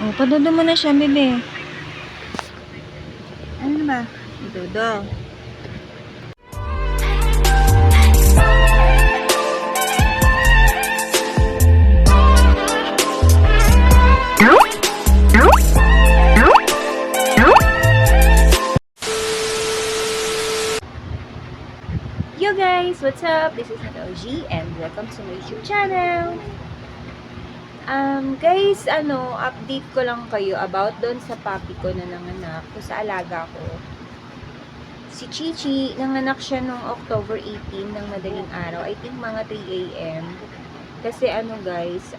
Oh, padudo mo na siya, bebe. Ano ba? Padudo. Yo guys, what's up? This is OG and welcome to my YouTube channel. Guys, update ko lang kayo about doon sa puppy ko na nanganak, o sa alaga ko. Si Chichi, nanganak siya noong October 18 ng madaling araw. I think mga 3 AM. Kasi guys,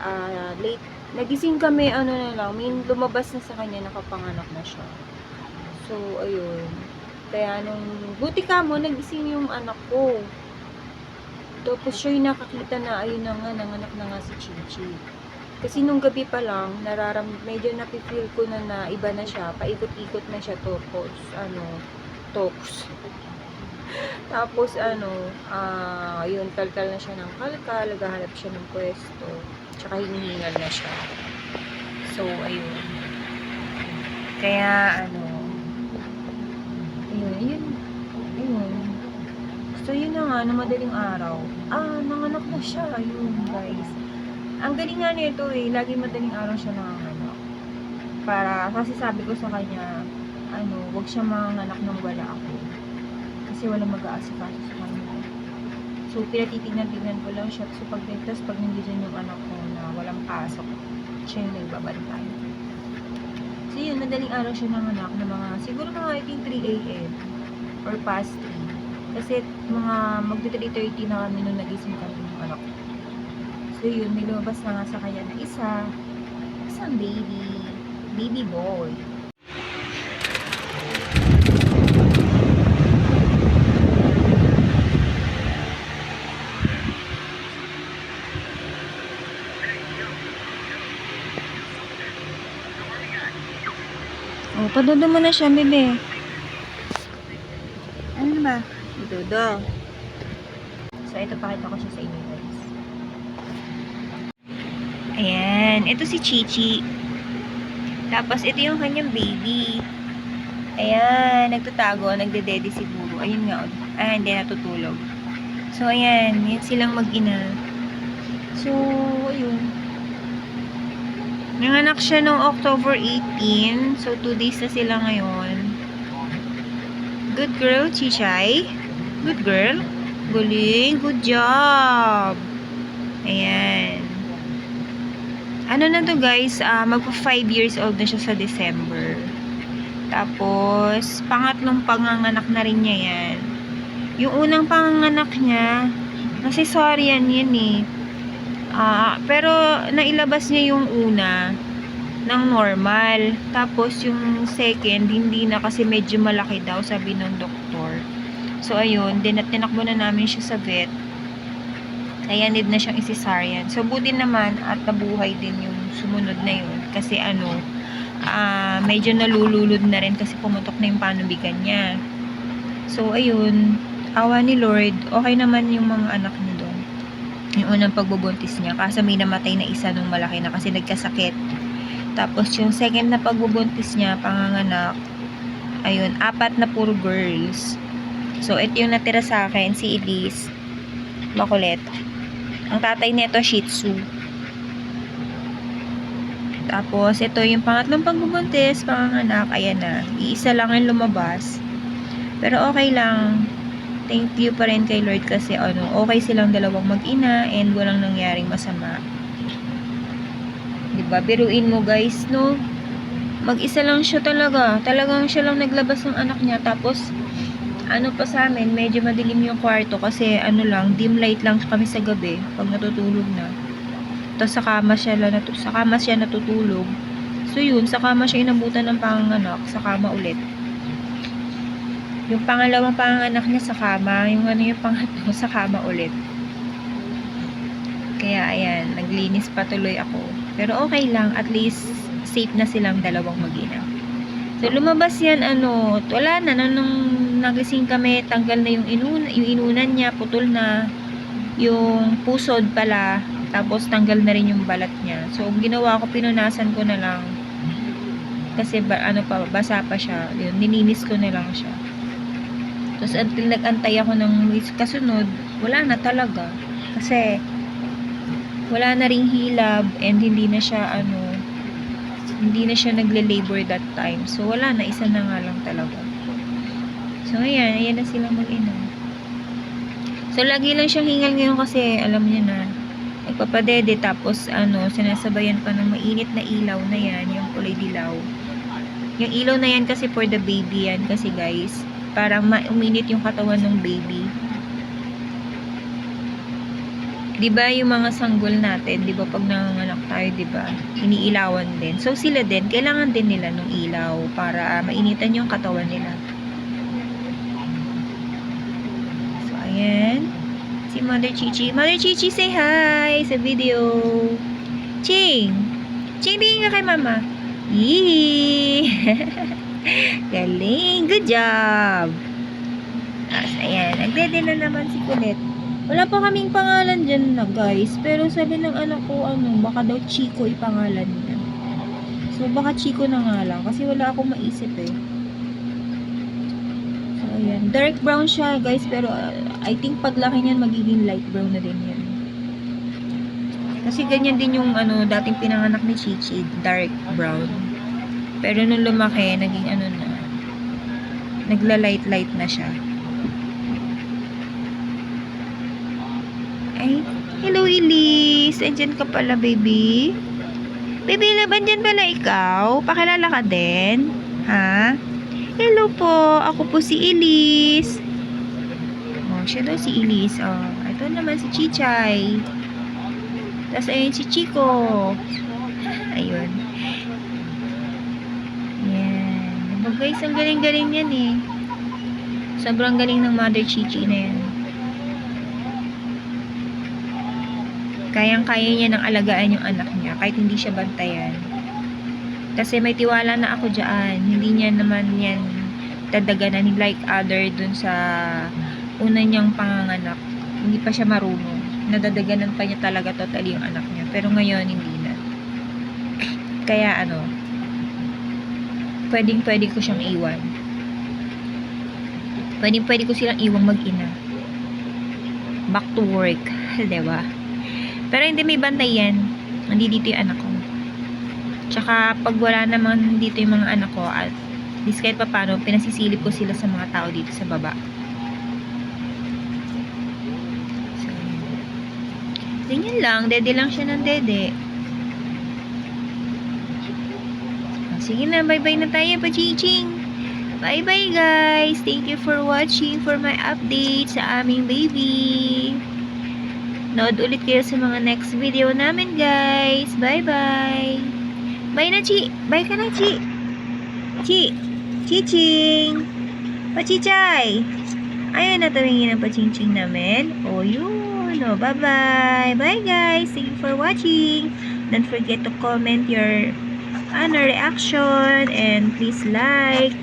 late, nagising kami, may lumabas na sa kanya, nakapanganak na siya. So, ayun. Kaya buti ka mo, nagising yung anak ko. Tapos siya yung nakakita na, ayun na nga, nanganak na nga si Chichi. Kasi nung gabi pa lang, medyo napifeel ko na iba na siya, paikot-ikot na siya, tapos, talks. Tapos, yun, taltal na siya ng kalkal, naghahanap siya ng pwesto, tsaka hinihingal na siya. So, ayun. Kaya, ayun. So, yun na nga, na madaling araw. Nanganak na siya, ayun, guys. Ang galing nga nito lagi madaling araw siya nanganak. Kasi sabi ko sa kanya, wag siya manganak nang wala ako. Kasi wala mag-aasikaso sa kanya. So, pinatitignan-tignan ko lang siya. So, pag nandiyan yung anak ko na walang pasok, siya yung nagbabantay. So, yun, madaling araw siya nanganak na siguro mga I think 3 AM or past 3. Kasi mga magti-3:30 na kami nung nagising kami ng anak ko. So yun, may lumabas na nga sa kanya na isang baby boy. Oh, padudo mo na siya, bebe. Ano ba? Padudo. So, ito pakita ko siya sa inyo, guys. Ayan, ito si Chichi. Tapos, ito yung kanyang baby. Ayan, nagtatago, nagdedede siguro. Ayun nga, hindi natutulog. So, ayan, yan silang mag-ina. So, ayun. Nanganak siya noong October 18. So, 2 days na sila ngayon. Good girl, Chichay. Good girl. Galing, good job. Ayan. Ano na to guys, magpa 5 years old na siya sa December. Tapos, pangatlong panganganak na rin niya yan. Yung unang panganganak niya, cesarean yan eh. Pero, nailabas niya yung una ng normal. Tapos, yung second, hindi na kasi medyo malaki daw, sabi ng doktor. So, ayun, tinakbo na namin siya sa vet. Kaya need na siyang cesarean. So, buti naman at nabuhay din yung sumunod na yun. Kasi medyo nalululod na rin kasi pumutok na yung panubigan niya. So, ayun, awa ni Lord, okay naman yung mga anak niya doon. Yung unang pagbubuntis niya. Kasi may namatay na isa nung malaki na kasi nagkasakit. Tapos, yung second na pagbubuntis niya, panganganak, ayun, 4 na puro girls. So, ito yung natira sa akin, si Elise. Makulit. Ang tatay nito, Shih Tzu. Tapos, ito yung pangatlong pagbubuntis, panganganak, ayan na. Iisa lang yung lumabas. Pero okay lang. Thank you pa rin kay Lord kasi okay silang dalawang mag-ina and walang nangyaring masama. Diba? Biruin mo guys, no? Mag-isa lang siya talaga. Talagang siya lang naglabas ng anak niya. Tapos, pa sa amin, medyo madilim yung kwarto kasi dim light lang kami sa gabi pag natutulog na. Tapos sa kama siya natutulog. So yun, sa kama siya inabutan ng panganganak, sa kama ulit. Yung pangalawang panganganak niya sa kama, yung pangatlo sa kama ulit. Kaya ayan, naglinis pa tuloy ako. Pero okay lang, at least safe na silang dalawang mag-ina. So lumabas yan, wala na, nung nagising kami, tanggal na yung inunan niya, putol na. Yung pusod pala, tapos tanggal na rin yung balat niya. So, ang ginawa ko, pinunasan ko na lang Kasi basa pa siya. Yun, nilinis ko na lang siya. Tapos until nag-antay ako ng kasunod, wala na talaga. Kasi wala na ring hilab and hindi na siya nagle-labor that time. So wala na, isa na nga lang talaga. So ayan na sila mag-ina. So lagi lang siyang hingal ngayon kasi alam niya na nagpapadede, tapos sinasabayan pa ng mainit na ilaw na yan, yung kulay dilaw. Yung ilaw na yan kasi for the baby yan kasi guys, para uminit yung katawan ng baby. 'Di ba yung mga sanggol natin, 'di ba pag nanganganak tayo, 'di ba? Iniilawan din. So sila din kailangan din nila ng ilaw para mainitan yung katawan nila. So ayan. Si Mother Chichi. Mother Chichi, say hi sa video. Ching! Ching, tingin ka kay mama. Yee! Galing! Good job! Ayan. Nagdede na naman si Kulit. Wala pa kaming pangalan dyan na guys. Pero sabi ng anak ko, baka daw Chico ipangalan niya. So, baka Chico na nga lang. Kasi wala akong maisip eh. So, ayan. Dark brown siya guys. Pero, I think paglaki niyan, magiging light brown na din yan. Kasi ganyan din yung, dating pinanganak ni Chichi. Dark brown. Pero nung lumaki, naging na. Nagla-light na siya. Ay, hello Elise. Andyan ka pala, baby. Baby, andyan pala ikaw. Pakilala ka din. Ha? Hello po. Ako po si Elise. Oh, siya daw si Elise. Oh, ito naman si Chichay. Tapos ayun si Chico. Ayun. Yan. Diba guys, ang galing-galing yan eh. Sobrang galing ng Mother Chichi na yan. Kayang-kaya niya nang alagaan yung anak niya kahit hindi siya bantayan. Kasi may tiwala na ako dyan. Hindi niya naman yan dadaganan like other dun sa una niyang panganganak. Hindi pa siya marunong. Nadadaganan pa niya talaga totally yung anak niya. Pero ngayon, hindi na. Kaya pwedeng-pwede ko siyang iwan. Pwedeng-pwede ko silang iwang mag-ina. Back to work. Diba? Pero hindi may bantay yan. Hindi dito yung anak ko. Tsaka pag wala naman dito yung mga anak ko, at least kahit pa paano, pinasisilip ko sila sa mga tao dito sa baba. So, ganyan lang. Dede lang siya ng dede. Sige na, bye-bye na tayo, pa-chiching. Bye-bye guys. Thank you for watching for my update sa aming baby. Nood ulit kayo sa mga next video namin, guys. Bye-bye. Bye na, Chi. Bye ka na, Chi. Chi. Chiching. Pachichay. Ayun na tumingin ang pachingching namin. O, yun. O, bye-bye. Bye, guys. Thank you for watching. Don't forget to comment your reaction. And please like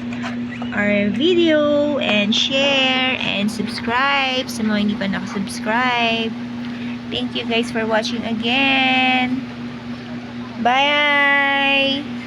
our video and share and subscribe sa mga hindi pa nakasubscribe. Thank you guys for watching again. Bye!